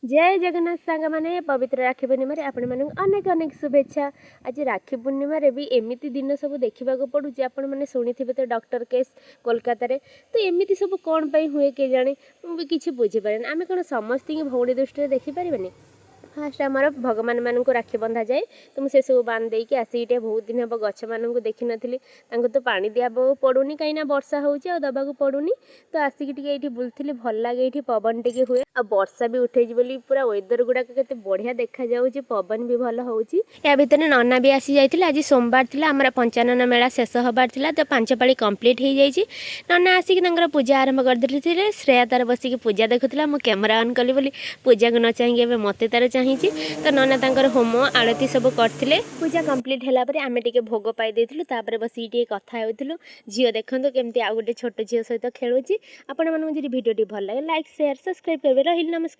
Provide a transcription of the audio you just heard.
जय जगन्नाथ सांग मैंने पवित्र राखी पूर्णिम आपण मानक अनेक अनेक शुभेच्छा। आज राखी पूर्णिम भी एमती दिन सब देखा पड़ू आपण मैंने शुणी तो डॉक्टर केस कोलकाता रे तो एमती सब कौन हुए के जाने मुझे किसी बुझीपारे आम कौन समस्त भौणी दृष्टि देखिपारे। फास्ट आमर भगवान मानक राखी बंधा जाए तो मुझे सब बांध देकी आसिक बहुत दिन हम गछ मानक देखी नी तो पानी दिया पड़ूनी कहीं वर्षा होगा दबा पड़ूनी तो आसिक ये बुलूली भल लगे ये पवन टे हुए आ वर्षा भी उठे बोली पूरा वेदर गुड़ाक के बढ़िया देखा जाऊँगी पवन भी भल हो या भितर नना भी आसी जाते आज सोमवार थी आम पंचानन मेला शेष हबार था तो 5 पाली कम्प्लीट हो जाए नना आसिक पूजा आरंभ करते श्रेया तार बसिक पूजा देखुला मु कैमेरा ऑन कली बोली पूजा को न चाहिए मत तार चाहिए तो नना तांकर होम आरती सब करते पूजा कंप्लीट होला पर आमे टिके भोग पाई देथिलु तापर बसी टिके कथा हेउथिलु झियो देखंतु केमती आ गोटे छोट झियो सहित खेलुची आपण मानकु जदि वीडियोटी भल लागे लाइक शेयर सब्सक्राइब करबे रहिल नमस्कार।